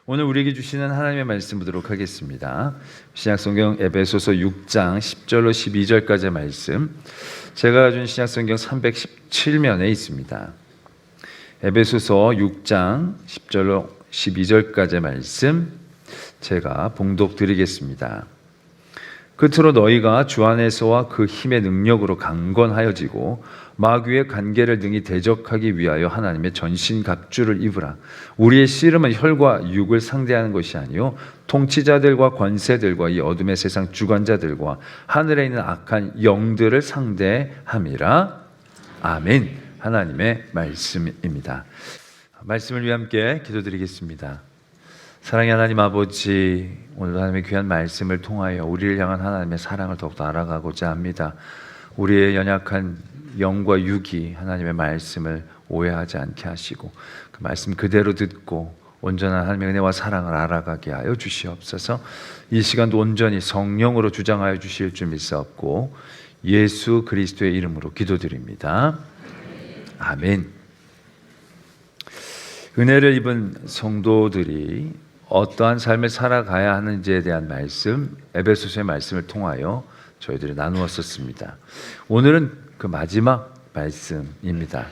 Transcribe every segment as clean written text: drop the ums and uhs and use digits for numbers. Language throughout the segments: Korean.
오늘 우리에게 주시는 하나님의 말씀 보도록 하겠습니다. 신약성경 에베소서 6장 10절로 12절까지의 말씀, 제가 가진 신약성경 317면에 있습니다. 에베소서 6장 10절로 12절까지의 말씀 제가 봉독 드리겠습니다. 끝으로 너희가 주 안에서와 그 힘의 능력으로 강건하여지고 마귀의 관계를 능히 대적하기 위하여 하나님의 전신갑주를 입으라. 우리의 씨름은 혈과 육을 상대하는 것이 아니요 통치자들과 권세들과 이 어둠의 세상 주관자들과 하늘에 있는 악한 영들을 상대함이라. 아멘. 하나님의 말씀입니다. 말씀을 위해 함께 기도드리겠습니다. 사랑의 하나님 아버지, 오늘 하나님의 귀한 말씀을 통하여 우리를 향한 하나님의 사랑을 더욱더 알아가고자 합니다. 우리의 연약한 영과 육이 하나님의 말씀을 오해하지 않게 하시고 그 말씀 그대로 듣고 온전한 하나님의 은혜와 사랑을 알아가게 하여 주시옵소서. 이 시간도 온전히 성령으로 주장하여 주실 줄 믿사옵고 예수 그리스도의 이름으로 기도드립니다. 아멘. 은혜를 입은 성도들이 어떠한 삶을 살아가야 하는지에 대한 말씀, 에베소서의 말씀을 통하여 저희들이 나누었었습니다. 오늘은 그 마지막 말씀입니다.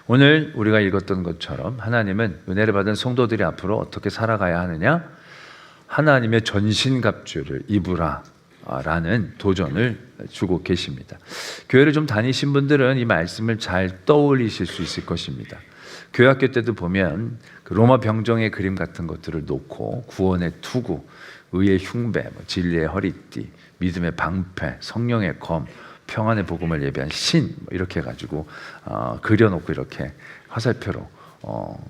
오늘 우리가 읽었던 것처럼 하나님은 은혜를 받은 성도들이 앞으로 어떻게 살아가야 하느냐? 하나님의 전신갑주를 입으라 라는 도전을 주고 계십니다. 교회를 좀 다니신 분들은 이 말씀을 잘 떠올리실 수 있을 것입니다. 교회학교 때도 보면 그 로마 병정의 그림 같은 것들을 놓고 구원의 투구, 의의 흉배, 진리의 허리띠, 믿음의 방패, 성령의 검, 평안의 복음을 예비한 신 이렇게 해가지고 그려놓고 이렇게 화살표로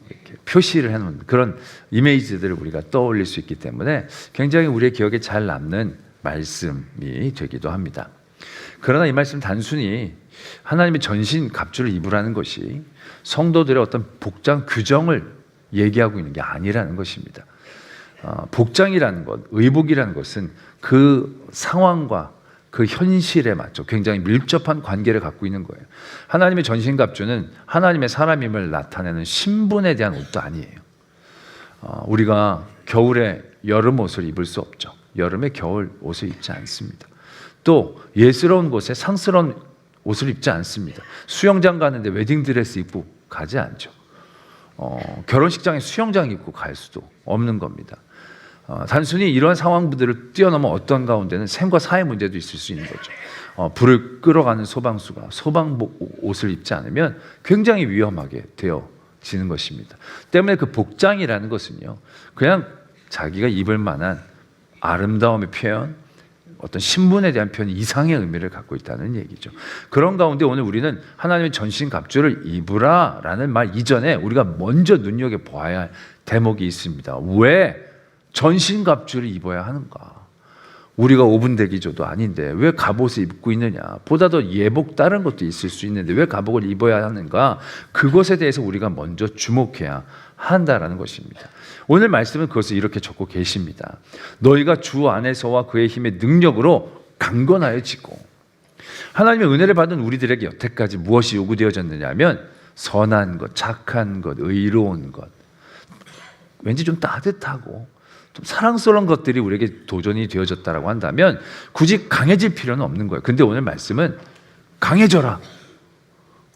이렇게 표시를 해놓은 그런 이미지들을 우리가 떠올릴 수 있기 때문에 굉장히 우리의 기억에 잘 남는 말씀이 되기도 합니다. 그러나 이 말씀 단순히 하나님의 전신 갑주를 입으라는 것이 성도들의 어떤 복장 규정을 얘기하고 있는 게 아니라는 것입니다. 복장이라는 것, 의복이라는 것은 그 상황과 그 현실에 맞춰 굉장히 밀접한 관계를 갖고 있는 거예요. 하나님의 전신갑주는 하나님의 사람임을 나타내는 신분에 대한 옷도 아니에요. 우리가 겨울에 여름 옷을 입을 수 없죠. 여름에 겨울 옷을 입지 않습니다. 또 예스러운 곳에 상스러운 옷을 입지 않습니다. 수영장 가는데 웨딩드레스 입고 가지 않죠. 결혼식장에 수영장 입고 갈 수도 없는 겁니다. 단순히 이러한 상황들을 뛰어넘어 어떤 가운데는 생과 사의 문제도 있을 수 있는 거죠. 불을 끌어가는 소방수가 소방복 옷을 입지 않으면 굉장히 위험하게 되어지는 것입니다. 때문에 그 복장이라는 것은요, 그냥 자기가 입을 만한 아름다움의 표현, 어떤 신분에 대한 표현 이상의 의미를 갖고 있다는 얘기죠. 그런 가운데 오늘 우리는 하나님의 전신갑주를 입으라 라는 말 이전에 우리가 먼저 눈여겨봐야 할 대목이 있습니다. 왜 전신갑주를 입어야 하는가? 우리가 5분 대기조도 아닌데 왜 갑옷을 입고 있느냐? 보다 더 예복 다른 것도 있을 수 있는데 왜 갑옷을 입어야 하는가? 그것에 대해서 우리가 먼저 주목해야 한다라는 것입니다. 오늘 말씀은 그것을 이렇게 적고 계십니다. 너희가 주 안에서와 그의 힘의 능력으로 강건하여지고. 하나님의 은혜를 받은 우리들에게 여태까지 무엇이 요구되어졌느냐 하면 선한 것, 착한 것, 의로운 것, 왠지 좀 따뜻하고 좀 사랑스러운 것들이 우리에게 도전이 되어졌다라고 한다면 굳이 강해질 필요는 없는 거예요. 근데 오늘 말씀은 강해져라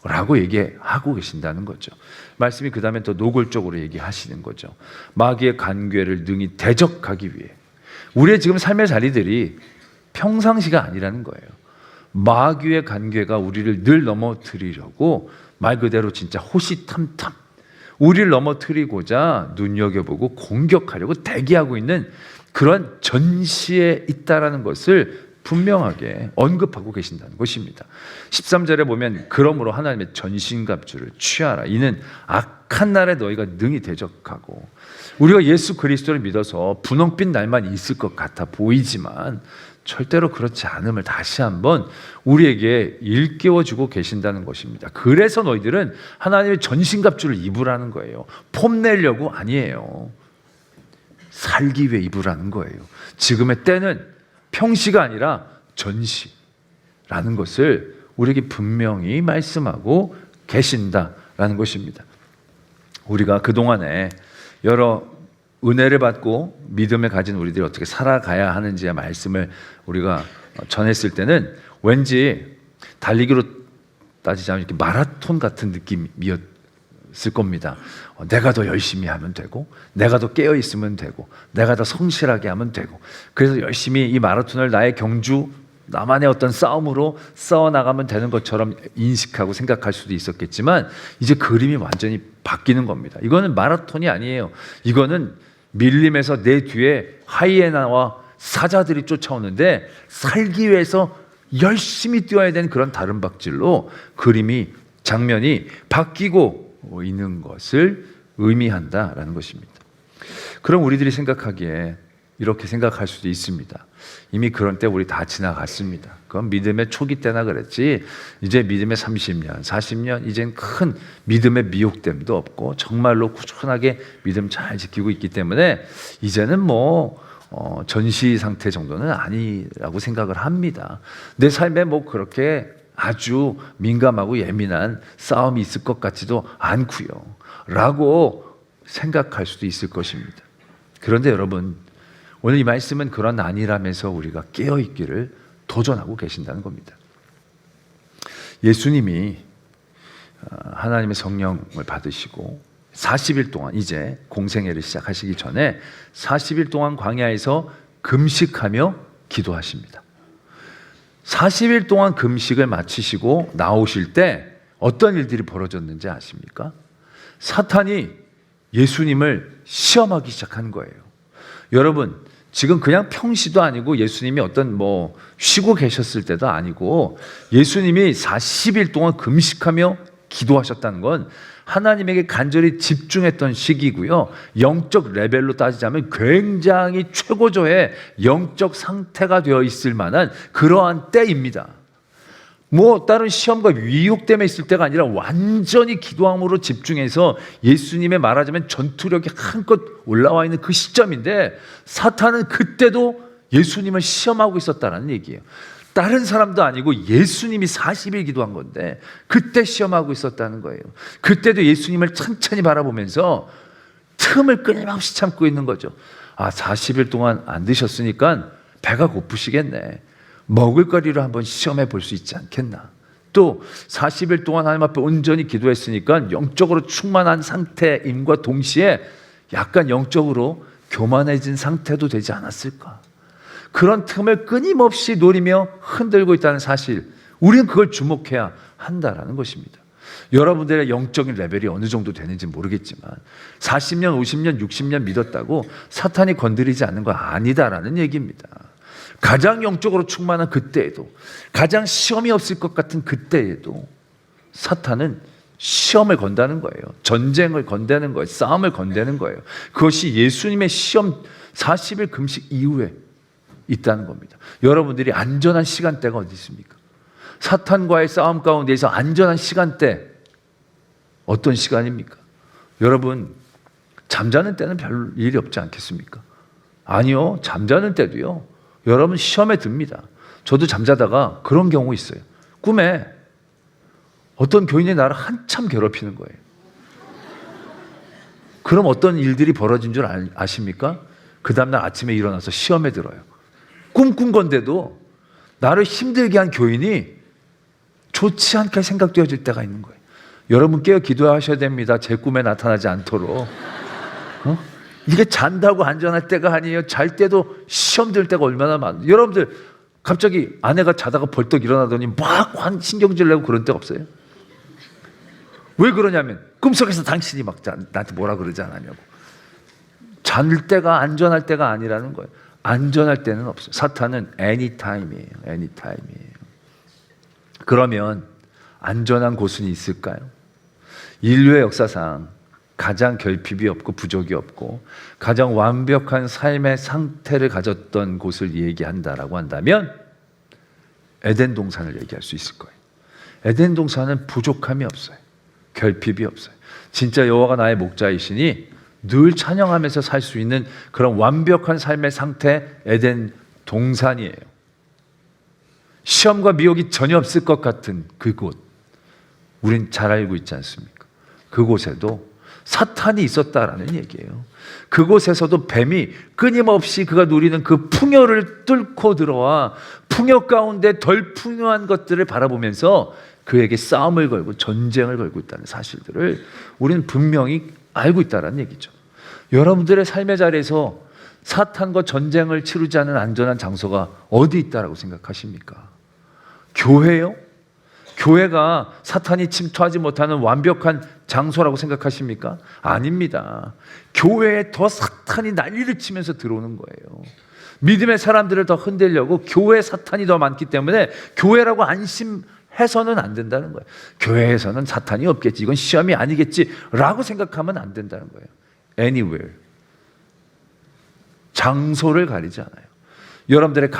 라고 얘기하고 계신다는 거죠. 말씀이 그 다음에 더 노골적으로 얘기하시는 거죠. 마귀의 관계를 능히 대적하기 위해. 우리의 지금 삶의 자리들이 평상시가 아니라는 거예요. 마귀의 관계가 우리를 늘 넘어뜨리려고 말 그대로 진짜 호시탐탐 우리를 넘어뜨리고자 눈여겨보고 공격하려고 대기하고 있는 그런 전시에 있다라는 것을 분명하게 언급하고 계신다는 것입니다. 13절에 보면 그러므로 하나님의 전신갑주를 취하라. 이는 악한 날에 너희가 능히 대적하고. 우리가 예수 그리스도를 믿어서 분홍빛 날만 있을 것 같아 보이지만 절대로 그렇지 않음을 다시 한번 우리에게 일깨워주고 계신다는 것입니다. 그래서 너희들은 하나님의 전신갑주를 입으라는 거예요. 폼내려고 아니에요. 살기 위해 입으라는 거예요. 지금의 때는 평시가 아니라 전시라는 것을 우리에게 분명히 말씀하고 계신다라는 것입니다. 우리가 그동안에 여러 은혜를 받고 믿음을 가진 우리들이 어떻게 살아가야 하는지의 말씀을 우리가 전했을 때는 왠지 달리기로 따지자면 이렇게 마라톤 같은 느낌이었을 겁니다. 내가 더 열심히 하면 되고, 내가 더 깨어 있으면 되고, 내가 더 성실하게 하면 되고, 그래서 열심히 이 마라톤을 나의 경주, 나만의 어떤 싸움으로 싸워나가면 되는 것처럼 인식하고 생각할 수도 있었겠지만, 이제 그림이 완전히 바뀌는 겁니다. 이거는 마라톤이 아니에요. 이거는 밀림에서 내 뒤에 하이에나와 사자들이 쫓아오는데 살기 위해서 열심히 뛰어야 되는 그런 다름박질로 그림이, 장면이 바뀌고 있는 것을 의미한다라는 것입니다. 그럼 우리들이 생각하기에 이렇게 생각할 수도 있습니다. 이미 그런 때 우리 다 지나갔습니다. 그건 믿음의 초기 때나 그랬지, 이제 믿음의 30년, 40년, 이젠 큰 믿음의 미혹됨도 없고 정말로 꾸준하게 믿음 잘 지키고 있기 때문에 이제는 전시 상태 정도는 아니라고 생각을 합니다. 내 삶에 그렇게 아주 민감하고 예민한 싸움이 있을 것 같지도 않고요 라고 생각할 수도 있을 것입니다. 그런데 여러분, 오늘 이 말씀은 그런 아니라면서 우리가 깨어있기를 도전하고 계신다는 겁니다. 예수님이 하나님의 성령을 받으시고 40일 동안 이제 공생애를 시작하시기 전에 40일 동안 광야에서 금식하며 기도하십니다. 40일 동안 금식을 마치시고 나오실 때 어떤 일들이 벌어졌는지 아십니까? 사탄이 예수님을 시험하기 시작한 거예요. 여러분, 지금 그냥 평시도 아니고 예수님이 어떤 쉬고 계셨을 때도 아니고 예수님이 40일 동안 금식하며 기도하셨다는 건 하나님에게 간절히 집중했던 시기고요. 영적 레벨로 따지자면 굉장히 최고조의 영적 상태가 되어 있을 만한 그러한 때입니다. 다른 시험과 위협 때문에 있을 때가 아니라 완전히 기도함으로 집중해서 예수님의 말하자면 전투력이 한껏 올라와 있는 그 시점인데 사탄은 그때도 예수님을 시험하고 있었다는 얘기예요. 다른 사람도 아니고 예수님이 40일 기도한 건데 그때 시험하고 있었다는 거예요. 그때도 예수님을 천천히 바라보면서 틈을 끊임없이 참고 있는 거죠. 40일 동안 안 드셨으니까 배가 고프시겠네. 먹을거리를 한번 시험해 볼 수 있지 않겠나. 또 40일 동안 하나님 앞에 온전히 기도했으니까 영적으로 충만한 상태임과 동시에 약간 영적으로 교만해진 상태도 되지 않았을까. 그런 틈을 끊임없이 노리며 흔들고 있다는 사실, 우리는 그걸 주목해야 한다라는 것입니다. 여러분들의 영적인 레벨이 어느 정도 되는지 모르겠지만 40년, 50년, 60년 믿었다고 사탄이 건드리지 않는 거 아니다라는 얘기입니다. 가장 영적으로 충만한 그때에도, 가장 시험이 없을 것 같은 그때에도 사탄은 시험을 건다는 거예요. 전쟁을 건다는 거예요. 싸움을 건다는 거예요. 그것이 예수님의 시험 40일 금식 이후에 있다는 겁니다. 여러분들이 안전한 시간대가 어디 있습니까? 사탄과의 싸움 가운데서 안전한 시간대 어떤 시간입니까? 여러분, 잠자는 때는 별 일이 없지 않겠습니까? 아니요, 잠자는 때도요, 여러분 시험에 듭니다. 저도 잠자다가 그런 경우 있어요. 꿈에 어떤 교인이 나를 한참 괴롭히는 거예요. 그럼 어떤 일들이 벌어진 줄 아십니까? 그 다음날 아침에 일어나서 시험에 들어요. 꿈꾼 건데도 나를 힘들게 한 교인이 좋지 않게 생각되어질 때가 있는 거예요. 여러분 깨어 기도하셔야 됩니다. 제 꿈에 나타나지 않도록. 이게 잔다고 안전할 때가 아니에요. 잘 때도 시험 들 때가 얼마나 많아요. 여러분들 갑자기 아내가 자다가 벌떡 일어나더니 막 신경질 내고 그런 때 없어요? 왜 그러냐면 꿈속에서 당신이 막 나한테 뭐라 그러지 않았냐고. 잠들 때가 안전할 때가 아니라는 거예요. 안전할 때는 없어요. 사탄은 anytime이에요. anytime이에요. 그러면 안전한 곳은 있을까요? 인류의 역사상 가장 결핍이 없고 부족이 없고 가장 완벽한 삶의 상태를 가졌던 곳을 얘기한다라고 한다면 에덴 동산을 얘기할 수 있을 거예요. 에덴 동산은 부족함이 없어요. 결핍이 없어요. 진짜 여호와가 나의 목자이시니 늘 찬양하면서 살 수 있는 그런 완벽한 삶의 상태, 에덴 동산이에요. 시험과 미혹이 전혀 없을 것 같은 그곳, 우린 잘 알고 있지 않습니까? 그곳에도 사탄이 있었다라는 얘기예요. 그곳에서도 뱀이 끊임없이 그가 누리는 그 풍요를 뚫고 들어와 풍요 가운데 덜 풍요한 것들을 바라보면서 그에게 싸움을 걸고 전쟁을 걸고 있다는 사실들을 우리는 분명히 알고 있다는 얘기죠. 여러분들의 삶의 자리에서 사탄과 전쟁을 치르지 않은 안전한 장소가 어디 있다라고 생각하십니까? 교회요? 교회가 사탄이 침투하지 못하는 완벽한 장소라고 생각하십니까? 아닙니다. 교회에 더 사탄이 난리를 치면서 들어오는 거예요. 믿음의 사람들을 더 흔들려고 교회에 사탄이 더 많기 때문에 교회라고 안심해서는 안 된다는 거예요. 교회에서는 사탄이 없겠지, 이건 시험이 아니겠지 라고 생각하면 안 된다는 거예요. Anywhere. 장소를 가리지 않아요. 여러분들의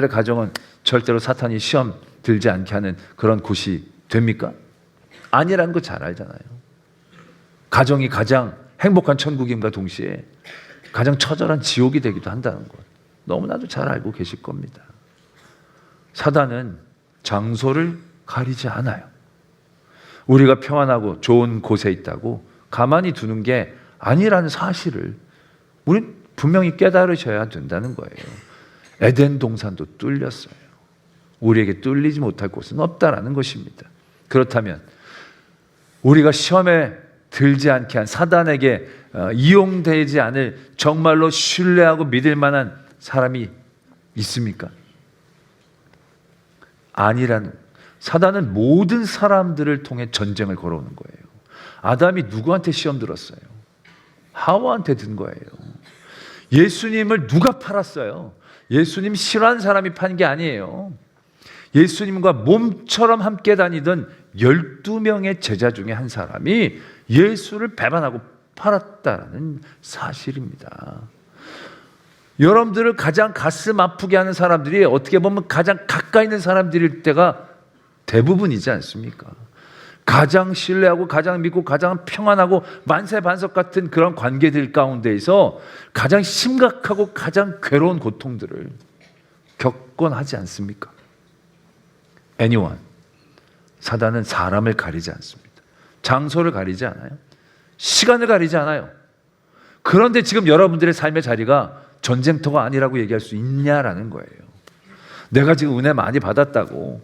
가정은 절대로 사탄이 시험 들지 않게 하는 그런 곳이 됩니까? 아니라는 거 잘 알잖아요. 가정이 가장 행복한 천국임과 동시에 가장 처절한 지옥이 되기도 한다는 것 너무나도 잘 알고 계실 겁니다. 사단은 장소를 가리지 않아요. 우리가 평안하고 좋은 곳에 있다고 가만히 두는 게 아니라는 사실을 우린 분명히 깨달으셔야 된다는 거예요. 에덴 동산도 뚫렸어요. 우리에게 뚫리지 못할 곳은 없다라는 것입니다. 그렇다면 우리가 시험에 들지 않게 한 사단에게 이용되지 않을 정말로 신뢰하고 믿을 만한 사람이 있습니까? 아니라는. 사단은 모든 사람들을 통해 전쟁을 걸어오는 거예요. 아담이 누구한테 시험 들었어요? 하와한테 든 거예요. 예수님을 누가 팔았어요? 예수님 싫어하는 사람이 판 게 아니에요. 예수님과 몸처럼 함께 다니던 12명의 제자 중에 한 사람이 예수를 배반하고 팔았다는 사실입니다. 여러분들을 가장 가슴 아프게 하는 사람들이 어떻게 보면 가장 가까이 있는 사람들일 때가 대부분이지 않습니까? 가장 신뢰하고 가장 믿고 가장 평안하고 만세반석 같은 그런 관계들 가운데에서 가장 심각하고 가장 괴로운 고통들을 겪곤 하지 않습니까? Anyone. 사단은 사람을 가리지 않습니다. 장소를 가리지 않아요. 시간을 가리지 않아요. 그런데 지금 여러분들의 삶의 자리가 전쟁터가 아니라고 얘기할 수 있냐라는 거예요. 내가 지금 은혜 많이 받았다고,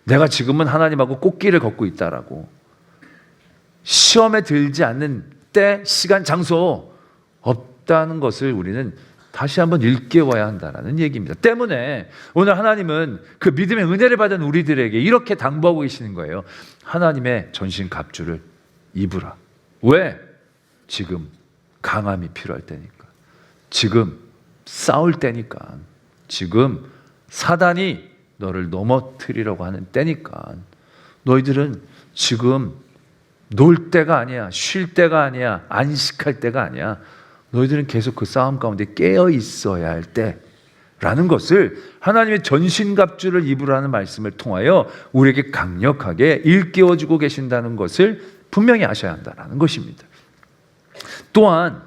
내가 지금은 하나님하고 꽃길을 걷고 있다라고, 시험에 들지 않는 때, 시간, 장소 없다는 것을 우리는 다시 한번 일깨워야 한다는 얘기입니다. 때문에 오늘 하나님은 그 믿음의 은혜를 받은 우리들에게 이렇게 당부하고 계시는 거예요. 하나님의 전신갑주를 입으라. 왜? 지금 강함이 필요할 때니까. 지금 싸울 때니까. 지금 사단이 너를 넘어뜨리려고 하는 때니까. 너희들은 지금 놀 때가 아니야. 쉴 때가 아니야. 안식할 때가 아니야. 너희들은 계속 그 싸움 가운데 깨어 있어야 할 때라는 것을 하나님의 전신갑주를 입으라는 말씀을 통하여 우리에게 강력하게 일깨워주고 계신다는 것을 분명히 아셔야 한다는 것입니다. 또한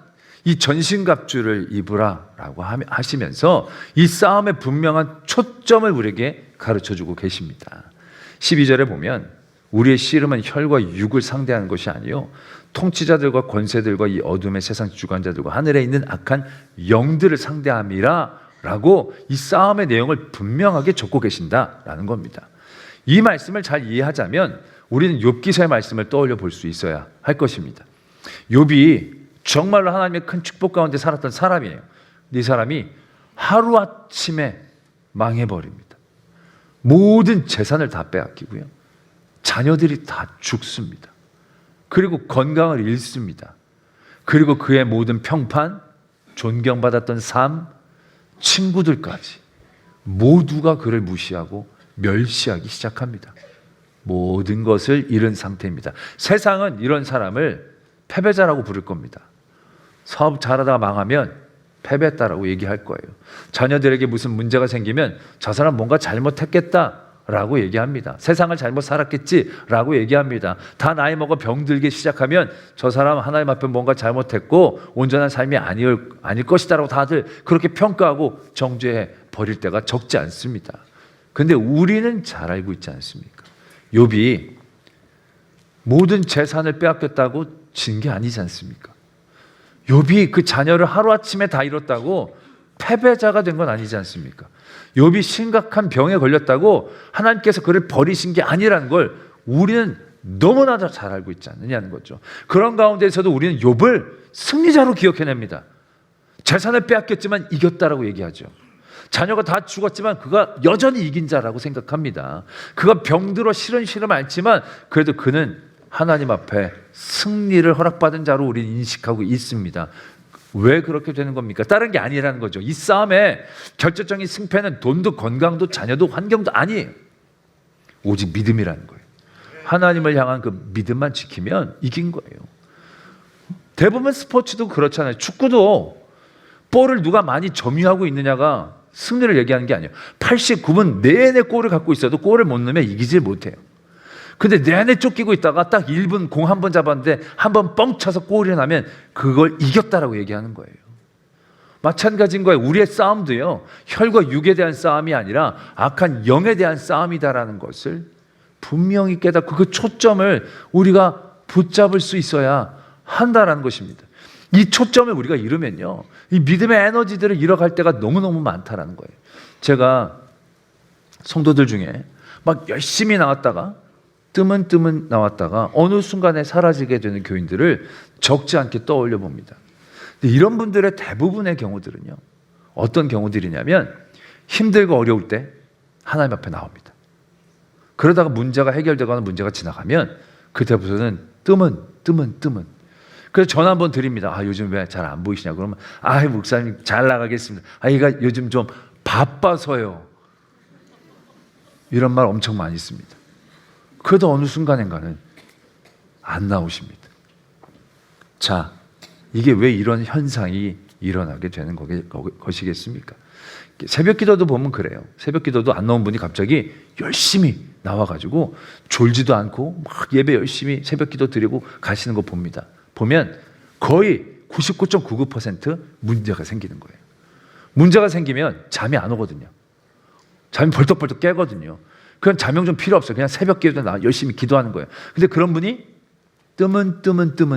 이 전신갑주를 입으라라고 하시면서 이 싸움의 분명한 초점을 우리에게 가르쳐주고 계십니다. 12절에 보면 우리의 씨름은 혈과 육을 상대하는 것이 아니요 통치자들과 권세들과 이 어둠의 세상 주관자들과 하늘에 있는 악한 영들을 상대함이라 라고 이 싸움의 내용을 분명하게 적고 계신다라는 겁니다. 이 말씀을 잘 이해하자면 우리는 욥기서의 말씀을 떠올려 볼 수 있어야 할 것입니다. 욥이 정말로 하나님의 큰 축복 가운데 살았던 사람이에요. 이 사람이 하루아침에 망해버립니다. 모든 재산을 다 빼앗기고요. 자녀들이 다 죽습니다. 그리고 건강을 잃습니다. 그리고 그의 모든 평판, 존경받았던 삶, 친구들까지 모두가 그를 무시하고 멸시하기 시작합니다. 모든 것을 잃은 상태입니다. 세상은 이런 사람을 패배자라고 부를 겁니다. 사업 잘하다가 망하면 패배했다라고 얘기할 거예요. 자녀들에게 무슨 문제가 생기면 저 사람 뭔가 잘못했겠다라고 얘기합니다. 세상을 잘못 살았겠지라고 얘기합니다. 다 나이 먹어 병들기 시작하면 저 사람 하나님 앞에 뭔가 잘못했고 온전한 삶이 아닐 것이다라고 다들 그렇게 평가하고 정죄해 버릴 때가 적지 않습니다. 그런데 우리는 잘 알고 있지 않습니까? 욥이 모든 재산을 빼앗겼다고 진 게 아니지 않습니까? 욥이 그 자녀를 하루아침에 다 잃었다고 패배자가 된 건 아니지 않습니까? 욥이 심각한 병에 걸렸다고 하나님께서 그를 버리신 게 아니라는 걸 우리는 너무나 잘 알고 있지 않느냐는 거죠. 그런 가운데서도 우리는 욥을 승리자로 기억해냅니다. 재산을 빼앗겼지만 이겼다라고 얘기하죠. 자녀가 다 죽었지만 그가 여전히 이긴 자라고 생각합니다. 그가 병들어 시름시름 앓지만 그래도 그는 하나님 앞에 승리를 허락받은 자로 우리는 인식하고 있습니다. 왜 그렇게 되는 겁니까? 다른 게 아니라는 거죠. 이 싸움의 결정적인 승패는 돈도 건강도 자녀도 환경도 아니에요. 오직 믿음이라는 거예요. 하나님을 향한 그 믿음만 지키면 이긴 거예요. 대부분 스포츠도 그렇잖아요. 축구도 볼을 누가 많이 점유하고 있느냐가 승리를 얘기하는 게 아니에요. 89분 내내 골을 갖고 있어도 골을 못 넣으면 이기질 못해요. 근데 내내 쫓기고 있다가 딱 1분 공 한 번 잡았는데 한 번 뻥 차서 골이 나면 그걸 이겼다라고 얘기하는 거예요. 마찬가지인 거예요. 우리의 싸움도요, 혈과 육에 대한 싸움이 아니라 악한 영에 대한 싸움이다라는 것을 분명히 깨닫고 그 초점을 우리가 붙잡을 수 있어야 한다라는 것입니다. 이 초점을 우리가 잃으면요, 이 믿음의 에너지들을 잃어갈 때가 너무너무 많다라는 거예요. 제가 성도들 중에 막 열심히 나왔다가 뜨문뜨문 나왔다가 어느 순간에 사라지게 되는 교인들을 적지 않게 떠올려 봅니다. 근데 이런 분들의 대부분의 경우들은요, 어떤 경우들이냐면 힘들고 어려울 때 하나님 앞에 나옵니다. 그러다가 문제가 해결되거나 문제가 지나가면 그때부터는 뜨문. 그래서 전화 한번 드립니다. 요즘 왜 잘 안 보이시냐? 그러면 목사님 잘 나가겠습니다. 얘가 요즘 좀 바빠서요. 이런 말 엄청 많이 씁니다. 그래도 어느 순간인가는 안 나오십니다. 자, 이게 왜 이런 현상이 일어나게 되는 것이겠습니까? 새벽 기도도 보면 그래요. 새벽 기도도 안 나온 분이 갑자기 열심히 나와가지고 졸지도 않고 막 예배 열심히 새벽 기도 드리고 가시는 거 봅니다. 보면 거의 99.99% 문제가 생기는 거예요. 문제가 생기면 잠이 안 오거든요. 잠이 벌떡벌떡 깨거든요. 그냥 자명 좀 필요 없어요. 그냥 새벽 기도에 나와 열심히 기도하는 거예요. 근데 그런 분이 뜨문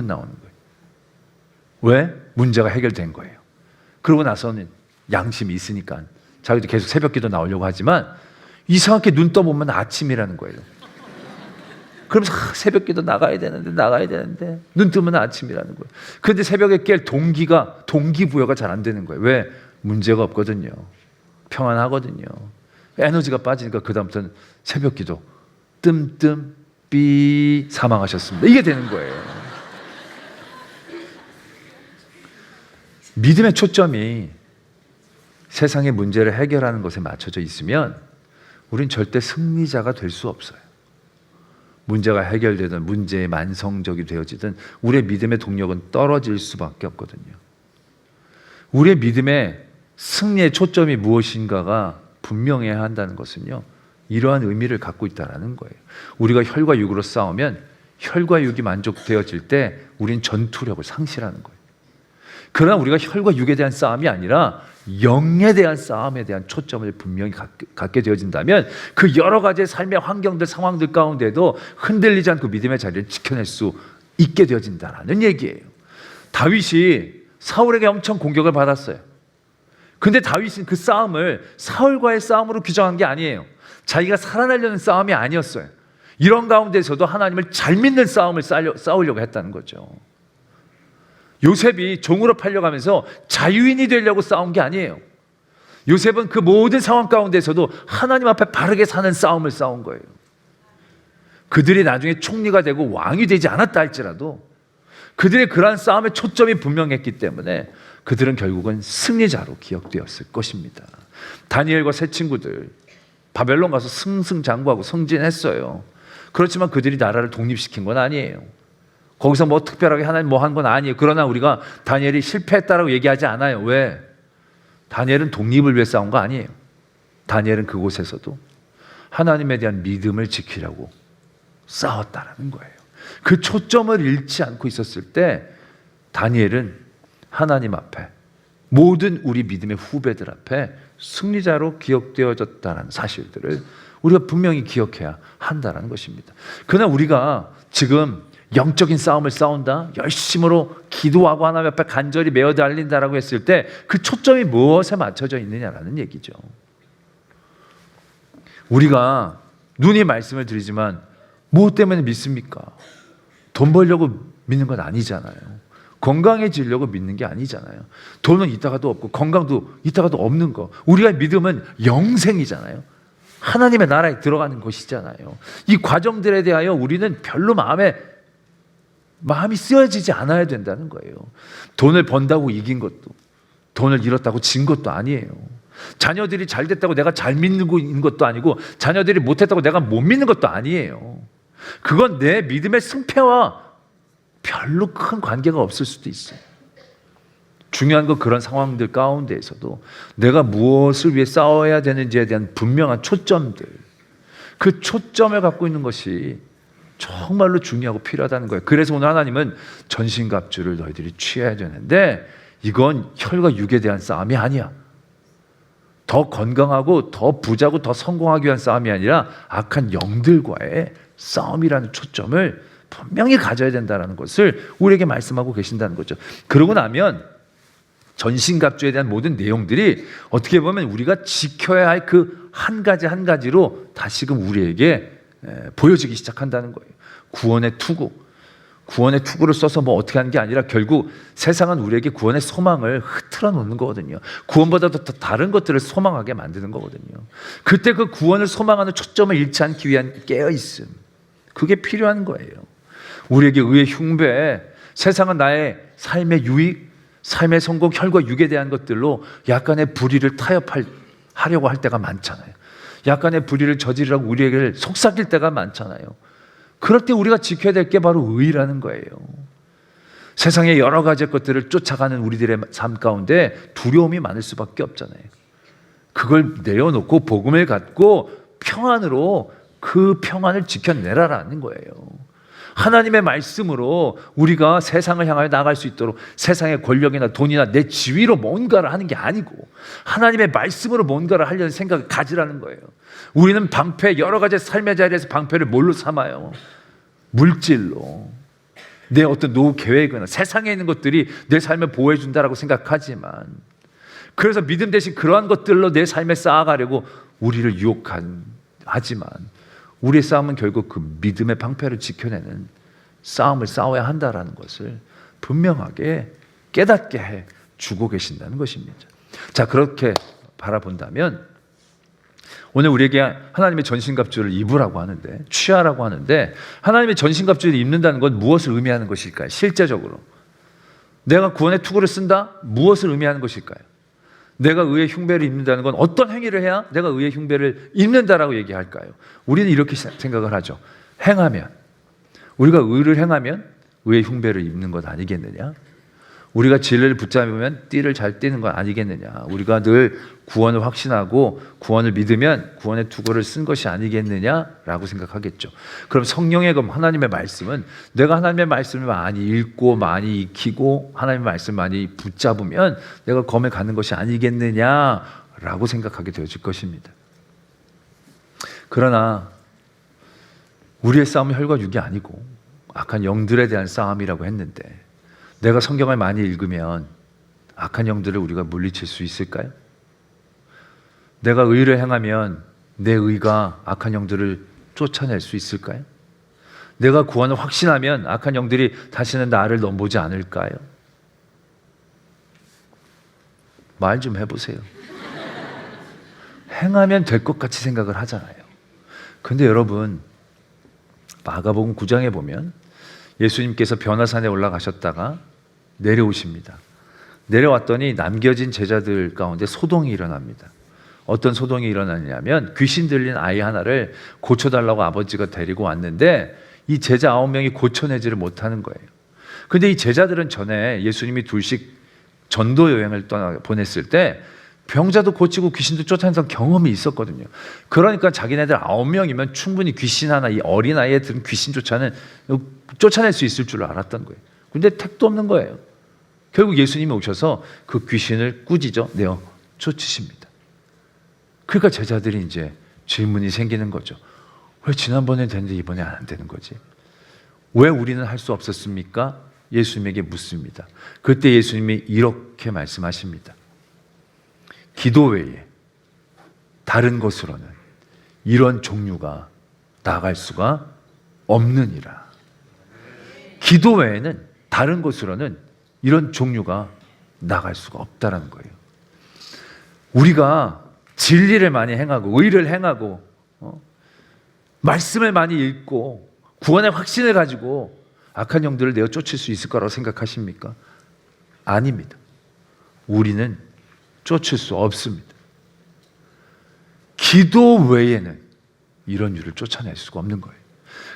나오는 거예요. 왜? 문제가 해결된 거예요. 그러고 나서는 양심이 있으니까 자기도 계속 새벽 기도 나오려고 하지만 이상하게 눈 떠보면 아침이라는 거예요. 그러면서 새벽 기도 나가야 되는데 눈 뜨면 아침이라는 거예요. 그런데 새벽에 깰 동기부여가 잘 안 되는 거예요. 왜? 문제가 없거든요. 평안하거든요. 에너지가 빠지니까 그 다음부터는 새벽 기도 삐 사망하셨습니다. 이게 되는 거예요. 믿음의 초점이 세상의 문제를 해결하는 것에 맞춰져 있으면 우린 절대 승리자가 될 수 없어요. 문제가 해결되든 문제에 만성적이 되어지든 우리의 믿음의 동력은 떨어질 수밖에 없거든요. 우리의 믿음의 승리의 초점이 무엇인가가 분명해야 한다는 것은요, 이러한 의미를 갖고 있다는 거예요. 우리가 혈과 육으로 싸우면 혈과 육이 만족되어질 때 우린 전투력을 상실하는 거예요. 그러나 우리가 혈과 육에 대한 싸움이 아니라 영에 대한 싸움에 대한 초점을 분명히 갖게 되어진다면 그 여러 가지의 삶의 환경들, 상황들 가운데도 흔들리지 않고 믿음의 자리를 지켜낼 수 있게 되어진다는 얘기예요. 다윗이 사울에게 엄청 공격을 받았어요. 근데 다윗은 그 싸움을 사울과의 싸움으로 규정한 게 아니에요. 자기가 살아나려는 싸움이 아니었어요. 이런 가운데서도 하나님을 잘 믿는 싸움을 싸우려고 했다는 거죠. 요셉이 종으로 팔려가면서 자유인이 되려고 싸운 게 아니에요. 요셉은 그 모든 상황 가운데서도 하나님 앞에 바르게 사는 싸움을 싸운 거예요. 그들이 나중에 총리가 되고 왕이 되지 않았다 할지라도 그들의 그러한 싸움의 초점이 분명했기 때문에 그들은 결국은 승리자로 기억되었을 것입니다. 다니엘과 세 친구들 바벨론 가서 승승장구하고 승진했어요. 그렇지만 그들이 나라를 독립시킨 건 아니에요. 거기서 뭐 특별하게 하나님 뭐 한 건 아니에요. 그러나 우리가 다니엘이 실패했다라고 얘기하지 않아요. 왜? 다니엘은 독립을 위해 싸운 거 아니에요. 다니엘은 그곳에서도 하나님에 대한 믿음을 지키려고 싸웠다라는 거예요. 그 초점을 잃지 않고 있었을 때 다니엘은 하나님 앞에 모든 우리 믿음의 후배들 앞에 승리자로 기억되어졌다는 사실들을 우리가 분명히 기억해야 한다는 것입니다. 그러나 우리가 지금 영적인 싸움을 싸운다, 열심으로 기도하고 하나님 앞에 간절히 메어 달린다라고 했을 때 그 초점이 무엇에 맞춰져 있느냐라는 얘기죠. 우리가 눈이 말씀을 드리지만 무엇 때문에 믿습니까? 돈 벌려고 믿는 건 아니잖아요. 건강해지려고 믿는 게 아니잖아요. 돈은 있다가도 없고 건강도 있다가도 없는 거. 우리가 믿음은 영생이잖아요. 하나님의 나라에 들어가는 것이잖아요. 이 과정들에 대하여 우리는 별로 마음이 쓰여지지 않아야 된다는 거예요. 돈을 번다고 이긴 것도, 돈을 잃었다고 진 것도 아니에요. 자녀들이 잘 됐다고 내가 잘 믿는 것도 아니고, 자녀들이 못했다고 내가 못 믿는 것도 아니에요. 그건 내 믿음의 승패와 별로 큰 관계가 없을 수도 있어요. 중요한 건 그런 상황들 가운데에서도 내가 무엇을 위해 싸워야 되는지에 대한 분명한 초점들, 그 초점을 갖고 있는 것이 정말로 중요하고 필요하다는 거예요. 그래서 오늘 하나님은 전신갑주를 너희들이 취해야 되는데, 이건 혈과 육에 대한 싸움이 아니야. 더 건강하고 더 부자고 더 성공하기 위한 싸움이 아니라 악한 영들과의 싸움이라는 초점을 분명히 가져야 된다는 것을 우리에게 말씀하고 계신다는 거죠. 그러고 나면 전신갑주에 대한 모든 내용들이 어떻게 보면 우리가 지켜야 할 그 한 가지 한 가지로 다시금 우리에게 보여지기 시작한다는 거예요. 구원의 투구를 써서 뭐 어떻게 하는 게 아니라 결국 세상은 우리에게 구원의 소망을 흐트러 놓는 거거든요. 구원보다도 더 다른 것들을 소망하게 만드는 거거든요. 그때 그 구원을 소망하는 초점을 잃지 않기 위한 깨어있음, 그게 필요한 거예요. 우리에게 의의 흉배, 세상은 나의 삶의 유익, 삶의 성공, 혈과 육에 대한 것들로 약간의 불의를 타협하려고 할 때가 많잖아요. 약간의 불의를 저지르라고 우리에게 속삭일 때가 많잖아요. 그럴 때 우리가 지켜야 될 게 바로 의라는 거예요. 세상의 여러 가지 것들을 쫓아가는 우리들의 삶 가운데 두려움이 많을 수밖에 없잖아요. 그걸 내려놓고 복음을 갖고 평안으로 그 평안을 지켜내라라는 거예요. 하나님의 말씀으로 우리가 세상을 향하여 나갈 수 있도록 세상의 권력이나 돈이나 내 지위로 뭔가를 하는 게 아니고 하나님의 말씀으로 뭔가를 하려는 생각을 가지라는 거예요. 우리는 방패, 여러 가지 삶의 자리에서 방패를 뭘로 삼아요? 물질로. 내 어떤 노후 계획이나 세상에 있는 것들이 내 삶을 보호해 준다라고 생각하지만, 그래서 믿음 대신 그러한 것들로 내 삶에 쌓아가려고 우리를 하지만 우리의 싸움은 결국 그 믿음의 방패를 지켜내는 싸움을 싸워야 한다라는 것을 분명하게 깨닫게 해 주고 계신다는 것입니다. 자, 그렇게 바라본다면 오늘 우리에게 하나님의 전신갑주를 입으라고 하는데, 취하라고 하는데, 하나님의 전신갑주를 입는다는 건 무엇을 의미하는 것일까요? 실제적으로 내가 구원의 투구를 쓴다? 무엇을 의미하는 것일까요? 내가 의의 흉배를 입는다는 건 어떤 행위를 해야 내가 의의 흉배를 입는다라고 얘기할까요? 우리는 이렇게 생각을 하죠. 우리가 의를 행하면 의의 흉배를 입는 것 아니겠느냐? 우리가 진리를 붙잡으면 띠를 잘 띠는 건 아니겠느냐? 우리가 늘 구원을 확신하고 구원을 믿으면 구원의 투구를 쓴 것이 아니겠느냐라고 생각하겠죠. 그럼 성령의 검, 하나님의 말씀은 내가 하나님의 말씀을 많이 읽고 많이 익히고 하나님의 말씀을 많이 붙잡으면 내가 검에 가는 것이 아니겠느냐라고 생각하게 되어질 것입니다. 그러나 우리의 싸움은 혈과 육이 아니고 악한 영들에 대한 싸움이라고 했는데, 내가 성경을 많이 읽으면 악한 영들을 우리가 물리칠 수 있을까요? 내가 의를 행하면 내 의가 악한 영들을 쫓아낼 수 있을까요? 내가 구원을 확신하면 악한 영들이 다시는 나를 넘보지 않을까요? 말 좀 해보세요. 행하면 될 것 같이 생각을 하잖아요. 근데 여러분, 마가복음 9장에 보면 예수님께서 변화산에 올라가셨다가 내려오십니다. 내려왔더니 남겨진 제자들 가운데 소동이 일어납니다. 어떤 소동이 일어나냐면 귀신 들린 아이 하나를 고쳐달라고 아버지가 데리고 왔는데 이 제자 9명이 고쳐내지를 못하는 거예요. 근데 이 제자들은 전에 예수님이 둘씩 전도 여행을 보냈을 때 병자도 고치고 귀신도 쫓아내는 경험이 있었거든요. 그러니까 자기네들 9명이면 충분히 귀신 하나, 이 어린아이에 든 귀신 쫓아낼 수 있을 줄 알았던 거예요. 근데 택도 없는 거예요. 결국 예수님이 오셔서 그 귀신을 꾸짖어 내어 쫓으십니다. 그러니까 제자들이 이제 질문이 생기는 거죠. 왜 지난번에 됐는데 이번에 안 되는 거지? 왜 우리는 할 수 없었습니까? 예수님에게 묻습니다. 그때 예수님이 이렇게 말씀하십니다. 기도 외에 다른 것으로는 이런 종류가 나아갈 수가 없느니라. 기도 외에는 다른 것으로는 이런 종류가 나아갈 수가 없다라는 거예요. 우리가 진리를 많이 행하고 의를 행하고 말씀을 많이 읽고 구원의 확신을 가지고 악한 영들을 내어 쫓을 수 있을 거라고 생각하십니까? 아닙니다. 우리는 쫓을 수 없습니다. 기도 외에는 이런 유를 쫓아낼 수가 없는 거예요.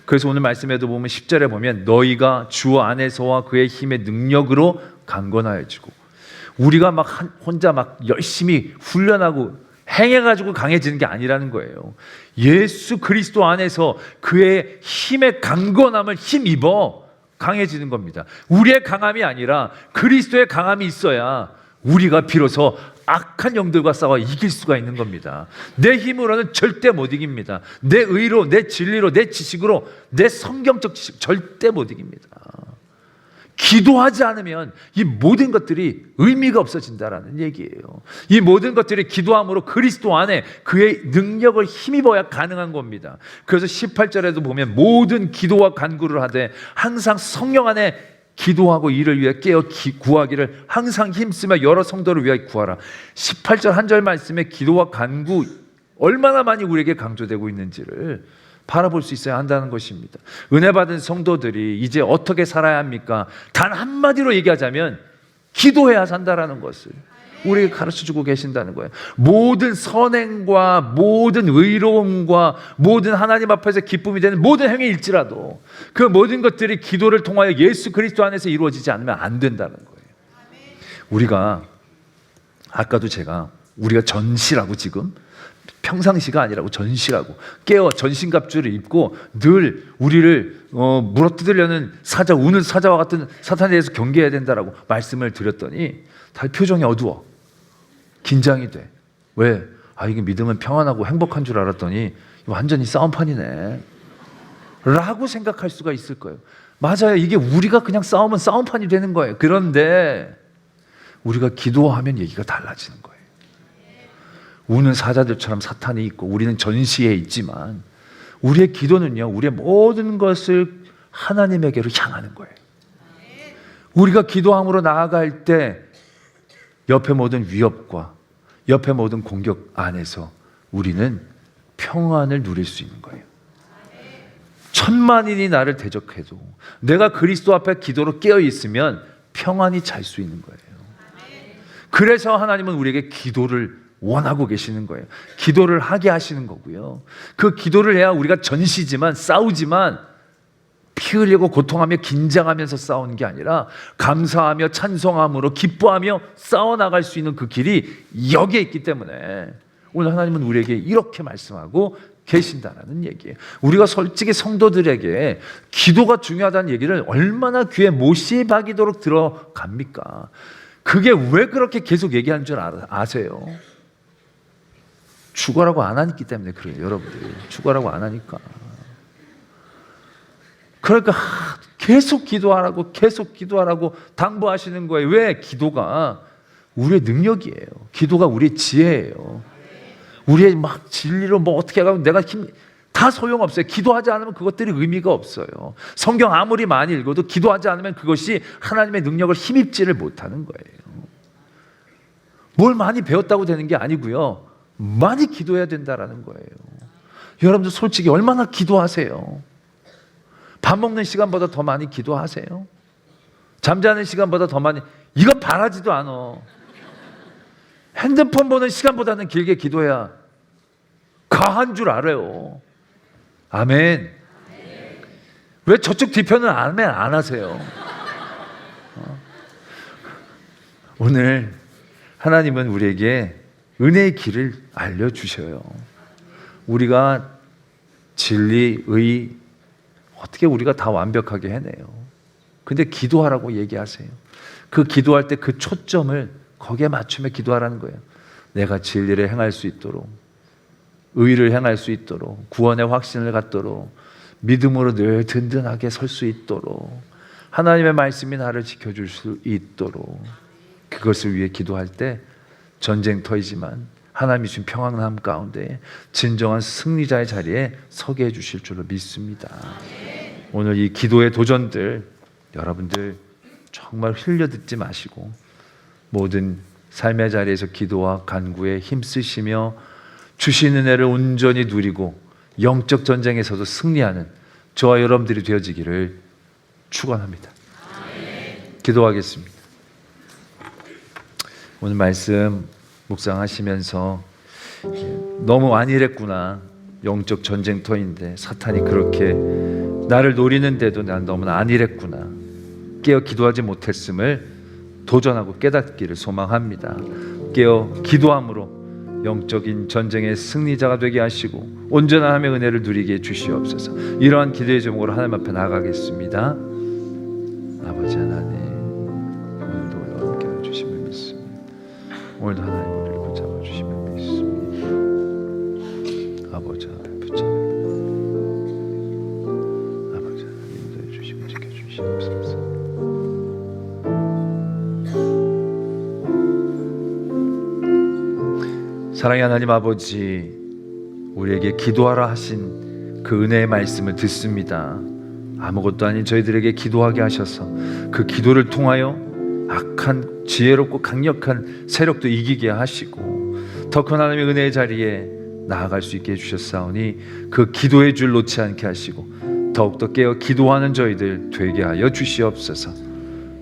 그래서 오늘 말씀에도 보면 10절에 보면 너희가 주 안에서와 그의 힘의 능력으로 강건하여지고, 우리가 막 혼자 막 열심히 훈련하고 행해가지고 강해지는 게 아니라는 거예요. 예수 그리스도 안에서 그의 힘의 강건함을 힘입어 강해지는 겁니다. 우리의 강함이 아니라 그리스도의 강함이 있어야 우리가 비로소 악한 영들과 싸워 이길 수가 있는 겁니다. 내 힘으로는 절대 못 이깁니다. 내 의로, 내 진리로, 내 지식으로, 내 성경적 지식 절대 못 이깁니다. 기도하지 않으면 이 모든 것들이 의미가 없어진다라는 얘기예요. 이 모든 것들이 기도함으로 그리스도 안에 그의 능력을 힘입어야 가능한 겁니다. 그래서 18절에도 보면 모든 기도와 간구를 하되 항상 성령 안에 기도하고 이를 위해 깨어 구하기를 항상 힘쓰며 여러 성도를 위하여 구하라. 18절 한 절 말씀에 기도와 간구 얼마나 많이 우리에게 강조되고 있는지를 바라볼 수 있어야 한다는 것입니다. 은혜 받은 성도들이 이제 어떻게 살아야 합니까? 단 한마디로 얘기하자면 기도해야 산다라는 것을 우리에게 가르쳐주고 계신다는 거예요. 모든 선행과 모든 의로움과 모든 하나님 앞에서 기쁨이 되는 모든 행위일지라도 그 모든 것들이 기도를 통하여 예수 그리스도 안에서 이루어지지 않으면 안 된다는 거예요. 우리가 아까도 우리가 전시라고, 지금 평상시가 아니라고 전시라고 깨어 전신갑주를 입고 늘 우리를 물어뜯으려는 사자, 우는 사자와 같은 사탄에 대해서 경계해야 된다라고 말씀을 드렸더니 다들 표정이 어두워, 긴장이 돼. 왜? 이게 믿음은 평안하고 행복한 줄 알았더니 완전히 싸움판이네 라고 생각할 수가 있을 거예요. 맞아요. 이게 우리가 그냥 싸우면 싸움판이 되는 거예요. 그런데 우리가 기도하면 얘기가 달라지는 거예요. 우는 사자들처럼 사탄이 있고 우리는 전시에 있지만 우리의 기도는요, 우리의 모든 것을 하나님에게로 향하는 거예요. 우리가 기도함으로 나아갈 때 옆에 모든 위협과 옆에 모든 공격 안에서 우리는 평안을 누릴 수 있는 거예요. 천만인이 나를 대적해도 내가 그리스도 앞에 기도로 깨어 있으면 평안히 잘 수 있는 거예요. 그래서 하나님은 우리에게 기도를 원하고 계시는 거예요. 기도를 하게 하시는 거고요. 그 기도를 해야 우리가 전시지만, 싸우지만 피 흘리고 고통하며 긴장하면서 싸우는 게 아니라 감사하며 찬송함으로 기뻐하며 싸워나갈 수 있는 그 길이 여기에 있기 때문에 오늘 하나님은 우리에게 이렇게 말씀하고 계신다는 얘기예요. 우리가 솔직히 성도들에게 기도가 중요하다는 얘기를 얼마나 귀에 못이 박이도록 들어갑니까? 그게 왜 그렇게 계속 얘기하는 줄 아세요? 죽어라고 안 하기 때문에 그래요. 여러분들이 죽어라고 안 하니까. 그러니까 계속 기도하라고 당부하시는 거예요. 왜? 기도가 우리의 능력이에요. 기도가 우리의 지혜예요. 우리의 막 진리로 어떻게 하면 내가 다 소용없어요. 기도하지 않으면 그것들이 의미가 없어요. 성경 아무리 많이 읽어도 기도하지 않으면 그것이 하나님의 능력을 힘입지를 못하는 거예요. 뭘 많이 배웠다고 되는 게 아니고요, 많이 기도해야 된다라는 거예요. 여러분들 솔직히 얼마나 기도하세요? 밥 먹는 시간보다 더 많이 기도하세요? 잠자는 시간보다 더 많이, 이건 바라지도 않아. 핸드폰 보는 시간보다는 길게 기도해야 가한 줄 알아요. 아멘. 왜 저쪽 뒤편은 아멘 안 하세요? 오늘 하나님은 우리에게 은혜의 길을 알려주셔요. 우리가 진리, 의, 어떻게 우리가 다 완벽하게 해내요? 근데 기도하라고 얘기하세요. 그 기도할 때 그 초점을 거기에 맞추며 기도하라는 거예요. 내가 진리를 행할 수 있도록, 의를 행할 수 있도록, 구원의 확신을 갖도록, 믿음으로 늘 든든하게 설 수 있도록, 하나님의 말씀이 나를 지켜줄 수 있도록, 그것을 위해 기도할 때 전쟁터이지만 하나님이 주신 평안함 가운데 진정한 승리자의 자리에 서게 해주실 줄로 믿습니다. 오늘 이 기도의 도전들 여러분들 정말 흘려듣지 마시고 모든 삶의 자리에서 기도와 간구에 힘쓰시며 주신 은혜를 온전히 누리고 영적 전쟁에서도 승리하는 저와 여러분들이 되어지기를 축원합니다. 기도하겠습니다. 오늘 말씀 묵상하시면서 너무 안일했구나, 영적 전쟁터인데 사탄이 그렇게 나를 노리는데도 난 너무나 안일했구나, 깨어 기도하지 못했음을 도전하고 깨닫기를 소망합니다. 깨어 기도함으로 영적인 전쟁의 승리자가 되게 하시고 온전한 하나님의 은혜를 누리게 해 주시옵소서. 이러한 기도의 제목으로 하나님 앞에 나가겠습니다. 아버지 하나님, 오늘도 우리와 함께 해주심을 믿습니다. 오늘도 하나님 우리를 붙잡아 주심을 믿습니다. 아버지 하나님 붙잡아 주시옵소서. 사랑의 하나님 아버지, 우리에게 기도하라 하신 그 은혜의 말씀을 듣습니다. 아무것도 아닌 저희들에게 기도하게 하셔서 그 기도를 통하여 악한 지혜롭고 강력한 세력도 이기게 하시고 더 큰 하나님의 은혜의 자리에 나아갈 수 있게 해주셨사오니 그 기도의 줄 놓지 않게 하시고 더욱더 깨어 기도하는 저희들 되게 하여 주시옵소서.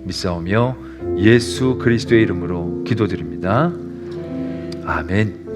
믿사오며 예수 그리스도의 이름으로 기도드립니다. 아멘.